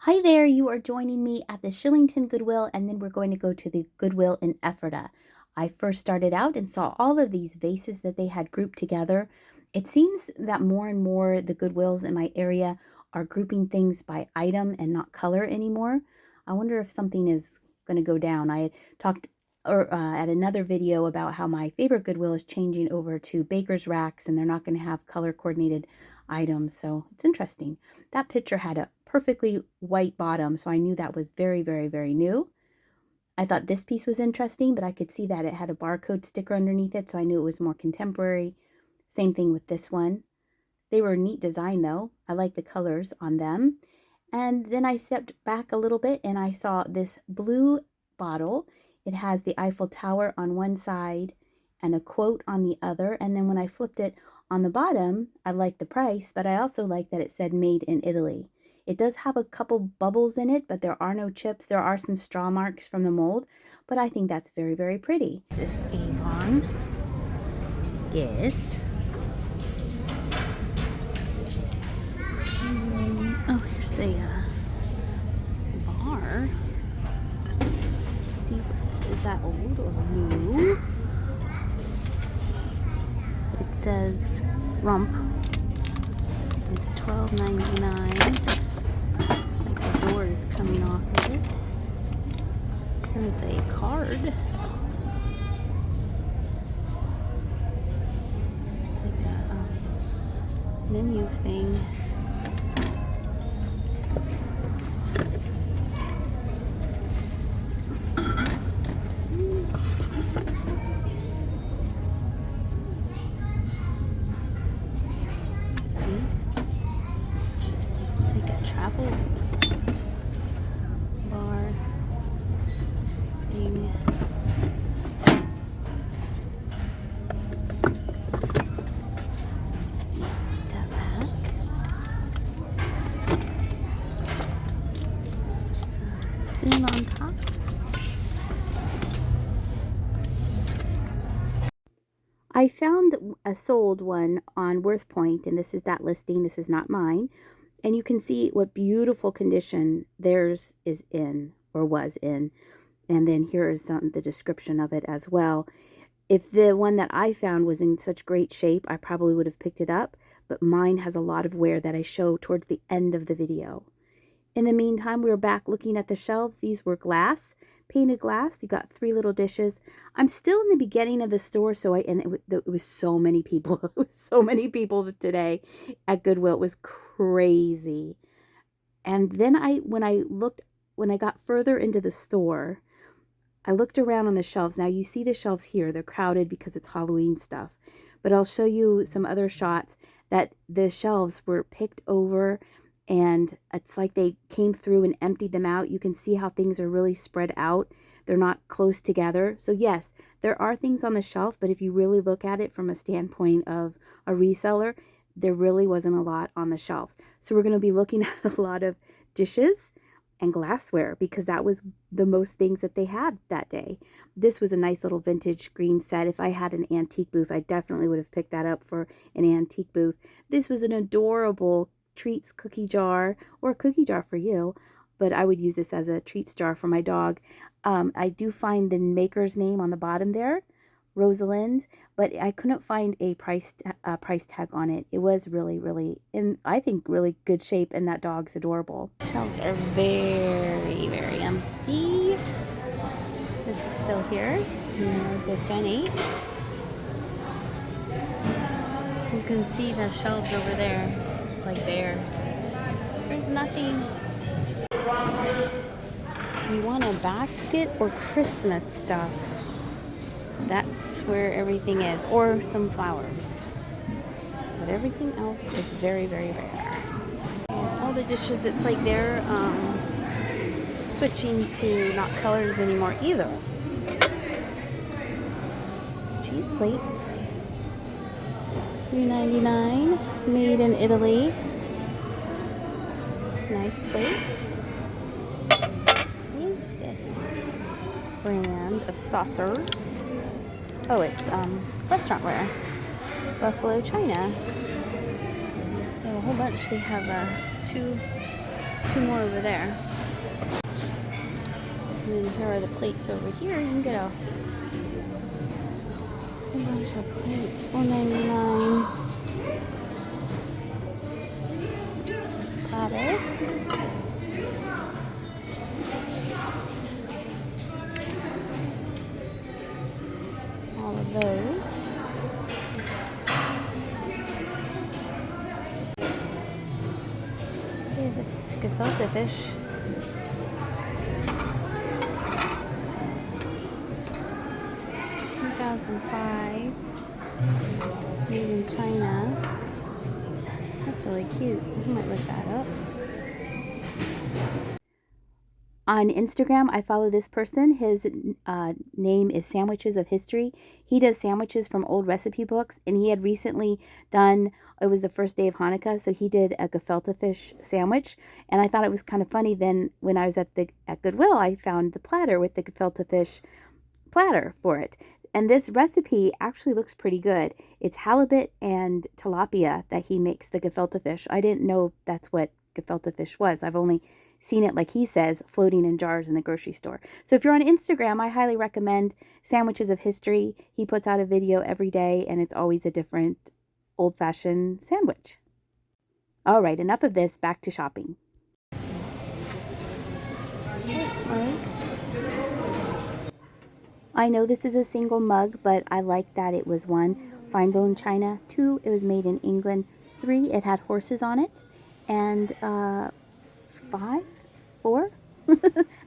Hi there, you are joining me at the Shillington Goodwill, and then we're going to go to the Goodwill in Ephrata. I first started out and saw all of these vases that they had grouped together. It seems that more and more the Goodwills in my area are grouping things by item and not color anymore. I wonder if something is going to go down. I talked at another video about how my favorite Goodwill is changing over to baker's racks and they're not going to have color coordinated items, so it's interesting. That picture had a perfectly white bottom, so I knew that was very, very, very new. I thought this piece was interesting, but I could see that it had a barcode sticker underneath it, so I knew it was more contemporary. Same thing with this one. They were a neat design though. I like the colors on them. And then I stepped back a little bit and I saw this blue bottle. It has the Eiffel Tower on one side and a quote on the other. And then when I flipped it on the bottom, I liked the price, but I also liked that it said made in Italy. It does have a couple bubbles in it, but there are no chips. There are some straw marks from the mold, but I think that's very, very pretty. This is Avon. Yes. Oh, here's the bar. Let's see, is that old or new? It says rump. It's $12.99. The door is coming off of it. There's a card. It's like a menu thing. Travel bar thing. That back. Spoon on top. I found a sold one on WorthPoint, and this is that listing. This is not mine. And you can see what beautiful condition theirs is in or was in. And then here is the description of it as well. If the one that I found was in such great shape, I probably would have picked it up. But mine has a lot of wear that I show towards the end of the video. In the meantime, we were back looking at the shelves. These were glass, painted glass. You got 3 little dishes. I'm still in the beginning of the store, so it was so many people. It was so many people today at Goodwill. It was crazy. And then when I got further into the store, I looked around on the shelves. Now you see the shelves here. They're crowded because it's Halloween stuff. But I'll show you some other shots that the shelves were picked over, and it's like they came through and emptied them out. You can see how things are really spread out. They're not close together. So yes, there are things on the shelf, but if you really look at it from a standpoint of a reseller, there really wasn't a lot on the shelves. So we're going to be looking at a lot of dishes and glassware because that was the most things that they had that day. This was a nice little vintage green set. If I had an antique booth, I definitely would have picked that up for an antique booth. This was an adorable treats cookie jar, or a cookie jar for you, but I would use this as a treats jar for my dog. I do find the maker's name on the bottom there, Rosalind, but I couldn't find a price tag on it. It was really, really, I think, really good shape, and that dog's adorable. Shelves are very, very empty. This is still here. And I was with Jenny. You can see the shelves over there. It's like there. There's nothing. You want a basket or Christmas stuff? That's where everything is, or some flowers. But everything else is very, very rare. And all the dishes, it's like they're switching to not colors anymore either. It's cheese plates. $3.99, made in Italy. Nice plates. What is this brand of saucers? Oh, it's restaurantware. Buffalo China. They have a whole bunch. They have 2 2 more over there. And then here are the plates over here. You can get a whole bunch of plates. $4.99. This platter. All of those. Okay, that's gefilte fish. 2005. Made in China. That's really cute. I might look that up. On Instagram, I follow this person. His name is Sandwiches of History. He does sandwiches from old recipe books, and he had recently done, it was the first day of Hanukkah, so he did a gefilte fish sandwich, and I thought it was kind of funny. Then when I was at Goodwill, I found the platter with the gefilte fish platter for it. And this recipe actually looks pretty good. It's halibut and tilapia that he makes the gefilte fish. I didn't know that's what gefilte fish was. I've only seen it, like he says, floating in jars in the grocery store. So if you're on Instagram, I highly recommend Sandwiches of History. He puts out a video every day, and it's always a different old-fashioned sandwich. All right, enough of this. Back to shopping. I know this is a single mug, but I like that it was 1, fine bone china, 2, it was made in England, 3, it had horses on it, and 4.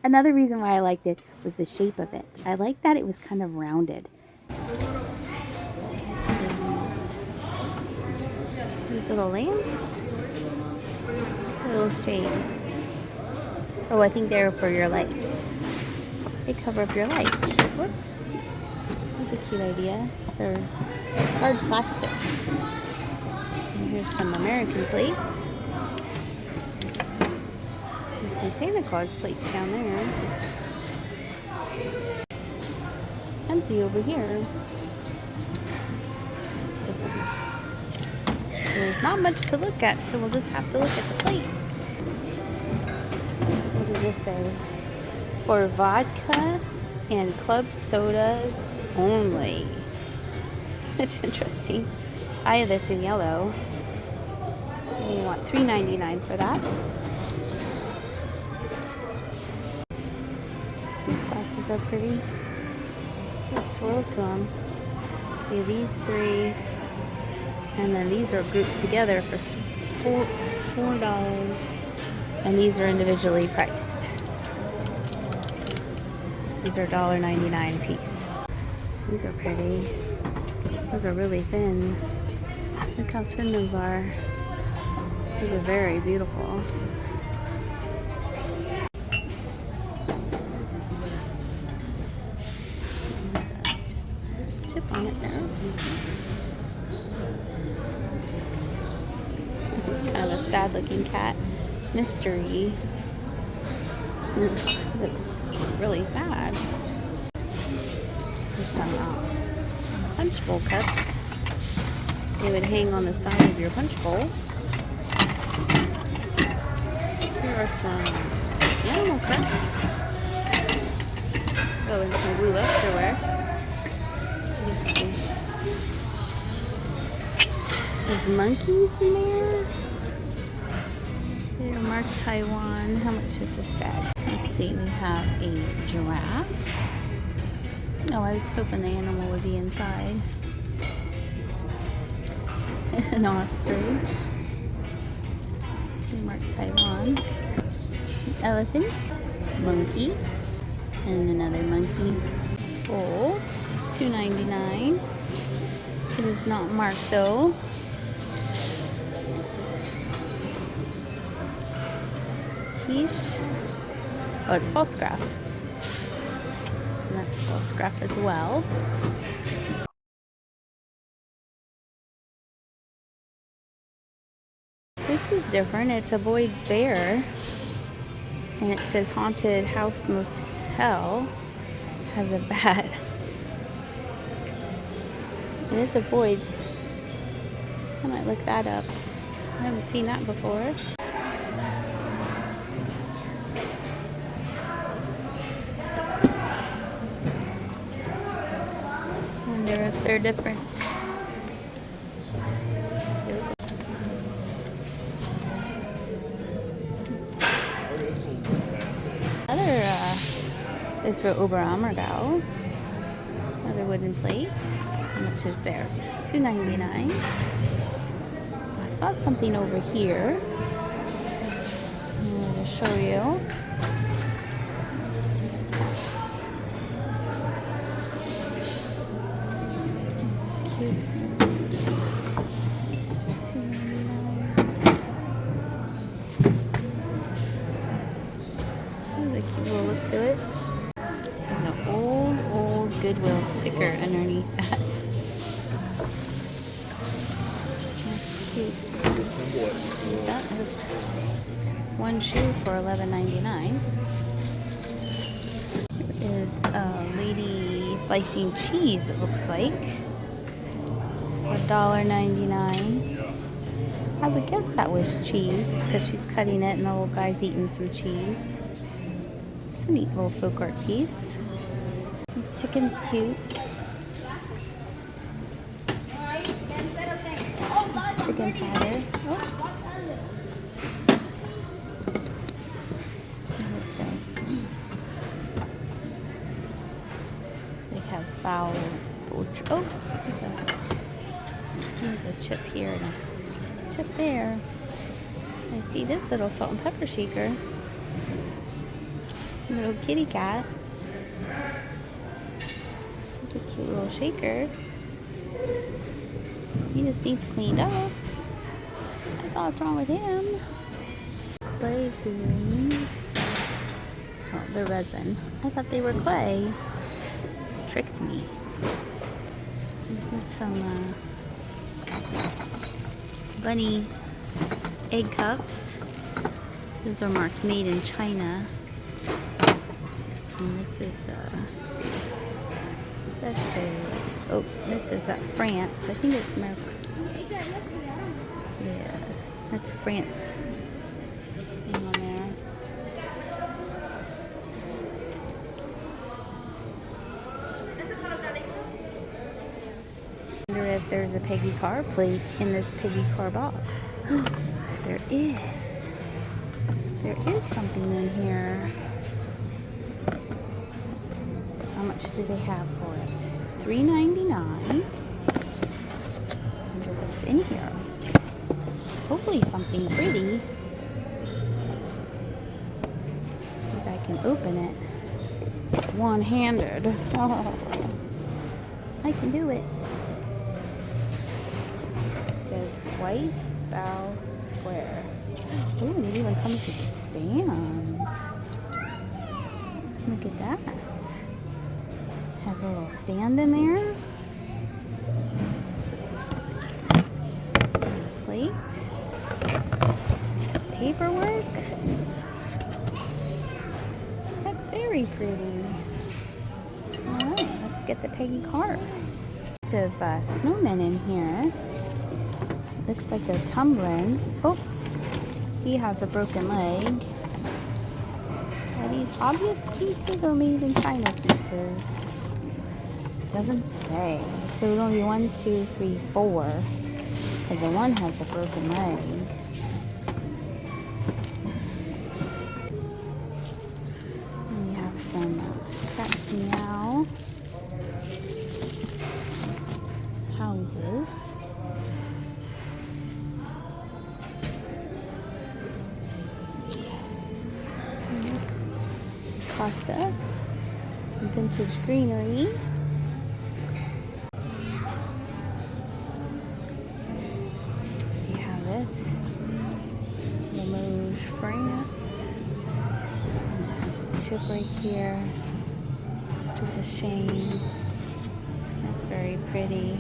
Another reason why I liked it was the shape of it. I liked that it was kind of rounded. These little lamps, little shades. Oh, I think they're for your lights. They cover up your lights. Whoops. That's a cute idea. They're hard plastic. And here's some American plates. Some Santa Claus plates down there. Empty over here. So there's not much to look at, so we'll just have to look at the plates. What does this say? For vodka and club sodas only. It's interesting. I have this in yellow. And you want $3.99 for that. These glasses are pretty. Let's swirl to them. Okay, these 3, and then these are grouped together for $4, and these are individually priced. These are $1.99 a piece. These are pretty. Those are really thin. Look how thin those are. Those are very beautiful. Chip on it now. It's kind of a sad looking cat. Mystery. Looks really sad. There's some punch bowl cups. They would hang on the side of your punch bowl. Here are some animal cups. Oh, and some blue underwear. Let's see. There's monkeys in there. They're marked Taiwan. How much is this bag? Let's see, we have a giraffe. Oh, I was hoping the animal would be inside. An ostrich. They marked Taiwan. Elephant. Monkey. And another monkey. Bull. $2.99. It is not marked though. Quiche. Oh, it's false graph. And that's false graph as well. This is different. It's a Boyd's Bear. And it says Haunted House Motel. Has a bat. And it's a Boyd's. I might look that up. I haven't seen that before. They're different. Other is for Oberammergau. Another wooden plate. How much is theirs? $2.99. I saw something over here. I'm going to show you. This is cute. There's a cute little look to it. This is an old Goodwill sticker underneath that. That's cute. That is one shoe for $11.99. Is a lady slicing cheese, it looks like, for $1.99. I would guess that was cheese because she's cutting it and the little guy's eating some cheese. It's a neat little folk art piece. This chicken's cute. Chicken platter. Oh. It has foul. Oh, there's a chip here and a chip there. I see this little salt and pepper shaker. Little kitty cat. It's a cute little shaker. He just needs cleaned up. That's all that's wrong with him. Clay figurines. Oh, they're resin. I thought they were clay. Tricked me. Here's some bunny egg cups. Those are marked made in China. And this is, let's see. Let's say, oh, this is France. I think it's America. Yeah, that's France. Thing on there. I wonder if there's a Peggy Car plate in this Peggy Car box. There is. There is something in here. How much do they have for it? $3.99. Wonder what's in here. Hopefully something pretty. See if I can open it one-handed. Oh, I can do it. It says white bow square. Oh, and it even comes with a stand. Look at that. Has a little stand in there. Plate. Paperwork. That's very pretty. Alright, let's get the Peggy card. Lots of snowmen in here. Looks like they're tumbling. Oh, he has a broken leg. Are these obvious pieces or made in China pieces? Doesn't say. So it would only be 1, 2, 3, 4. Because the one has a broken leg. And we have some Cat's Meow houses. Casa. Some vintage greenery. France. And it has a chip right here, which is a shame. That's very pretty.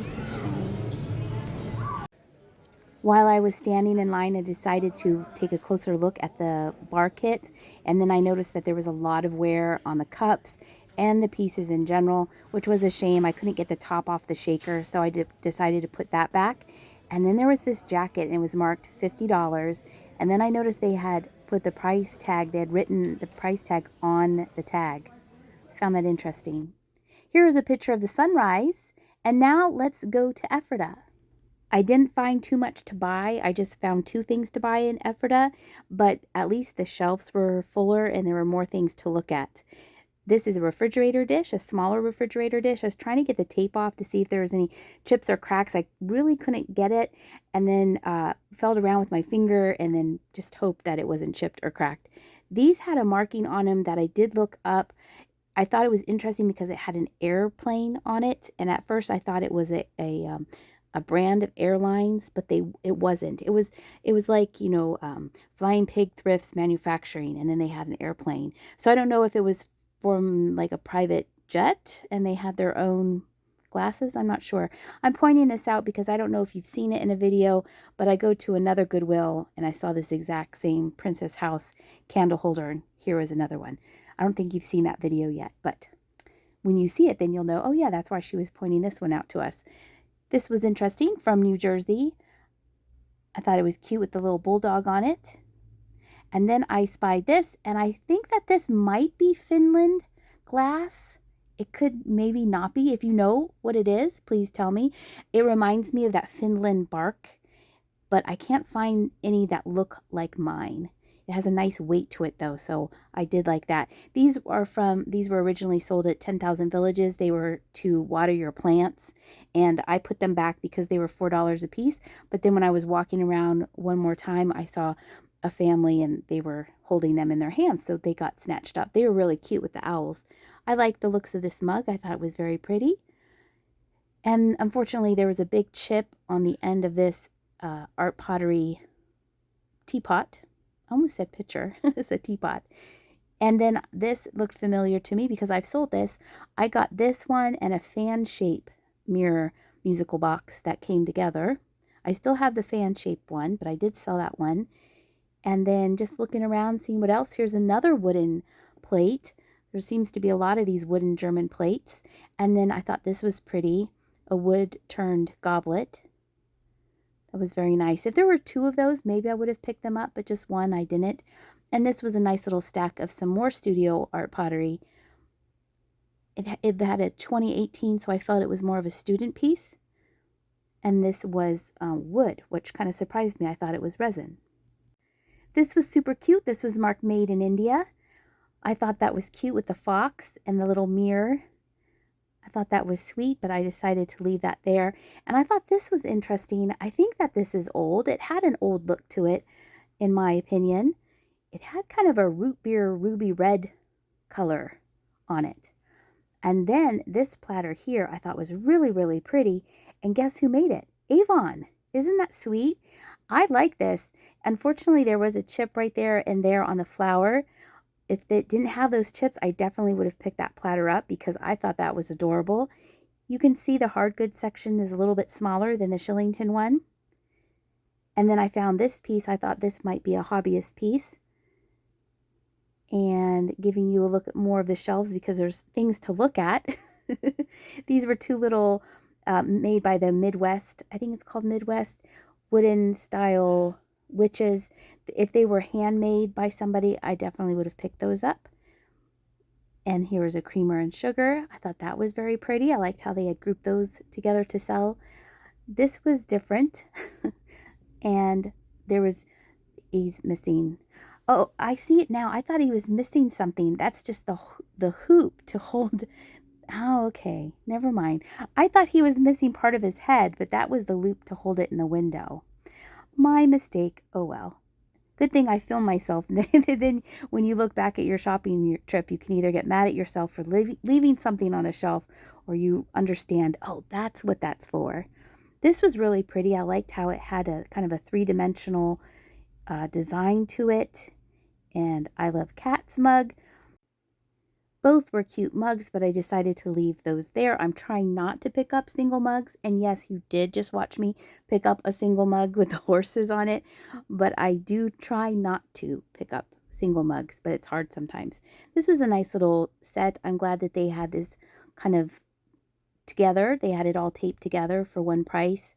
It's a shame. While I was standing in line, I decided to take a closer look at the bar kit, and then I noticed that there was a lot of wear on the cups and the pieces in general, which was a shame. I couldn't get the top off the shaker, so I decided to put that back. And then there was this jacket, and it was marked $50. And then I noticed they had put the price tag, they had written the price tag on the tag. I found that interesting. Here is a picture of the sunrise. And now let's go to Ephrata. I didn't find too much to buy. I just found 2 things to buy in Ephrata, but at least the shelves were fuller and there were more things to look at. This is a refrigerator dish, a smaller refrigerator dish. I was trying to get the tape off to see if there was any chips or cracks. I really couldn't get it, and then felt around with my finger and then just hoped that it wasn't chipped or cracked. These had a marking on them that I did look up. I thought it was interesting because it had an airplane on it, and at first I thought it was a brand of airlines, but it wasn't. It was like, Flying Pig Thrifts Manufacturing, and then they had an airplane. So I don't know if it was from like a private jet and they had their own glasses. I'm not sure. I'm pointing this out because I don't know if you've seen it in a video, but I go to another Goodwill and I saw this exact same Princess House candle holder, and here is another one. I don't think you've seen that video yet, but when you see it, then you'll know, oh yeah, that's why she was pointing this one out to us. This was interesting, from New Jersey. I thought it was cute with the little bulldog on it. And then I spied this, and I think that this might be Finland glass. It could maybe not be. If you know what it is, please tell me. It reminds me of that Finland bark, but I can't find any that look like mine. It has a nice weight to it though, so I did like that. These were originally sold at 10,000 Villages. They were to water your plants, and I put them back because they were $4 a piece. But then when I was walking around one more time, I saw a family and they were holding them in their hands, so they got snatched up. They were really cute with the owls. I liked the looks of this mug. I thought it was very pretty. And unfortunately, there was a big chip on the end of this art pottery teapot. I almost said pitcher. It's a teapot. And then this looked familiar to me because I've sold this. I got this one and a fan shape mirror musical box that came together. I still have the fan shaped one, but I did sell that one. And then just looking around, seeing what else. Here's another wooden plate. There seems to be a lot of these wooden German plates. And then I thought this was pretty. A wood turned goblet. That was very nice. If there were 2 of those, maybe I would have picked them up, but just one, I didn't. And this was a nice little stack of some more studio art pottery. It had a 2018, so I felt it was more of a student piece. And this was wood, which kind of surprised me. I thought it was resin. This was super cute. This was marked Made in India. I thought that was cute with the fox and the little mirror. I thought that was sweet, but I decided to leave that there. And I thought this was interesting. I think that this is old. It had an old look to it, in my opinion. It had kind of a root beer ruby red color on it. And then this platter here I thought was really, really pretty. And guess who made it? Avon. Isn't that sweet? I like this. Unfortunately, there was a chip right there and there on the flower. If it didn't have those chips, I definitely would have picked that platter up because I thought that was adorable. You can see the hard goods section is a little bit smaller than the Shillington one. And then I found this piece. I thought this might be a hobbyist piece. And giving you a look at more of the shelves because there's things to look at. These were 2 little made by the Midwest. I think it's called Midwest wooden style witches. If they were handmade by somebody, I definitely would have picked those up. And here is a creamer and sugar. I thought that was very pretty. I liked how they had grouped those together to sell. This was different. And he's missing. Oh, I see it now. I thought he was missing something. That's just the hoop to hold. Oh, okay. Never mind. I thought he was missing part of his head, but that was the loop to hold it in the window. My mistake. Oh, well. Good thing I filmed myself. Then when you look back at your shopping trip, you can either get mad at yourself for leaving something on the shelf, or you understand, oh, that's what that's for. This was really pretty. I liked how it had a kind of a 3-dimensional design to it. And I Love Cats mug. Both were cute mugs, but I decided to leave those there. I'm trying not to pick up single mugs. And yes, you did just watch me pick up a single mug with the horses on it. But I do try not to pick up single mugs, but it's hard sometimes. This was a nice little set. I'm glad that they had this kind of together. They had it all taped together for one price.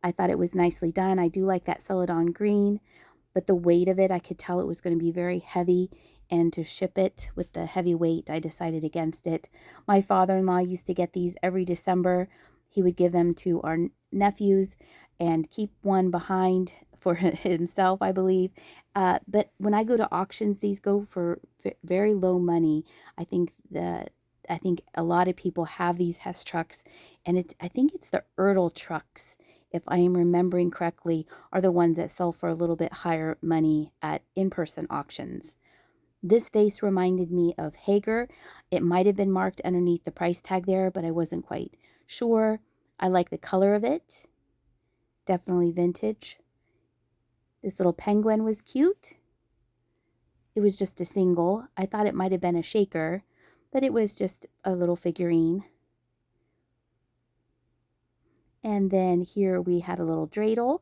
I thought it was nicely done. I do like that celadon green. but the weight of it, I could tell it was going to be very heavy, and to ship it with the heavy weight, I decided against it. My father-in-law used to get these every December. He would give them to our nephews and keep one behind for himself, I believe. But when I go to auctions, these go for very low money. I think a lot of people have these Hess trucks, and I think it's the Ertl trucks, if I am remembering correctly, are the ones that sell for a little bit higher money at in-person auctions. This vase reminded me of Hager. It might have been marked underneath the price tag there, but I wasn't quite sure. I like the color of it. Definitely vintage. This little penguin was cute. It was just a single. I thought it might have been a shaker, but it was just a little figurine. And then here we had a little dreidel.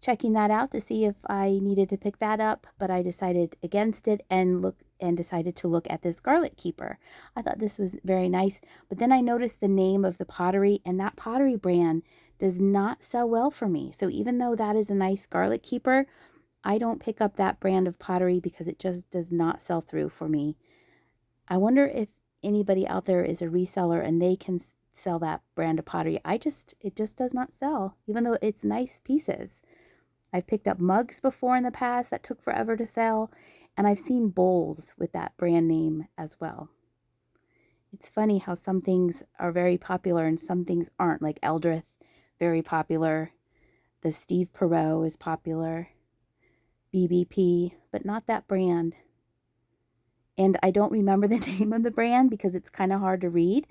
Checking that out to see if I needed to pick that up, but I decided against it and decided to look at this garlic keeper. I thought this was very nice, but then I noticed the name of the pottery, and that pottery brand does not sell well for me. So even though that is a nice garlic keeper, I don't pick up that brand of pottery because it just does not sell through for me. I wonder if anybody out there is a reseller and they can sell that brand of pottery. It just does not sell, even though it's nice pieces. I've picked up mugs before in the past that took forever to sell, and I've seen bowls with that brand name as well. It's funny how some things are very popular and some things aren't, like Eldrith, very popular. The Steve Perot is popular. BBP, but not that brand. And I don't remember the name of the brand because it's kind of hard to read,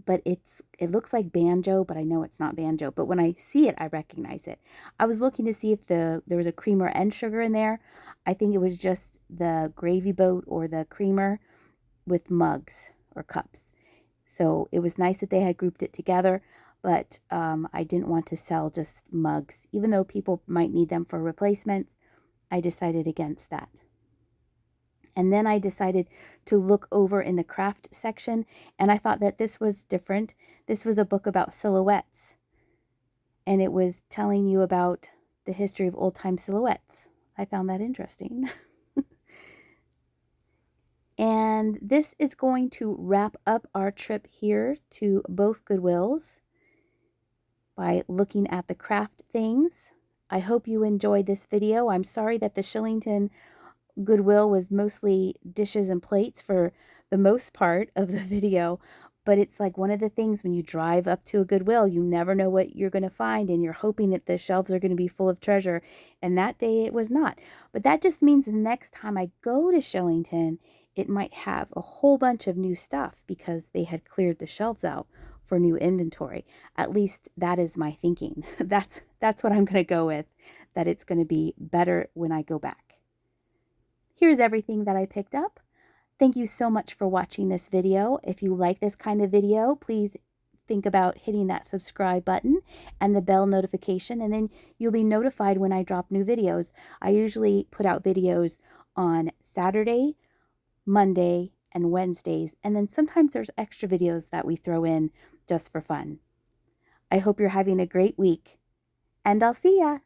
but it looks like banjo, but I know it's not banjo. But when I see it, I recognize it. I was looking to see if there was a creamer and sugar in there. I think it was just the gravy boat or the creamer with mugs or cups. So it was nice that they had grouped it together, but I didn't want to sell just mugs. Even though people might need them for replacements, I decided against that. And then I decided to look over in the craft section, and I thought that this was different. This was a book about silhouettes, and it was telling you about the history of old-time silhouettes. I found that interesting. And this is going to wrap up our trip here to both Goodwills by looking at the craft things. I hope you enjoyed this video. I'm sorry that the Shillington Goodwill was mostly dishes and plates for the most part of the video, but it's like one of the things when you drive up to a Goodwill, you never know what you're going to find, and you're hoping that the shelves are going to be full of treasure, and that day it was not. But that just means the next time I go to Shillington, it might have a whole bunch of new stuff because they had cleared the shelves out for new inventory. At least that is my thinking. That's what I'm going to go with, that it's going to be better when I go back. Here's everything that I picked up. Thank you so much for watching this video. If you like this kind of video, please think about hitting that subscribe button and the bell notification, and then you'll be notified when I drop new videos. I usually put out videos on Saturday, Monday, and Wednesdays, and then sometimes there's extra videos that we throw in just for fun. I hope you're having a great week, and I'll see ya!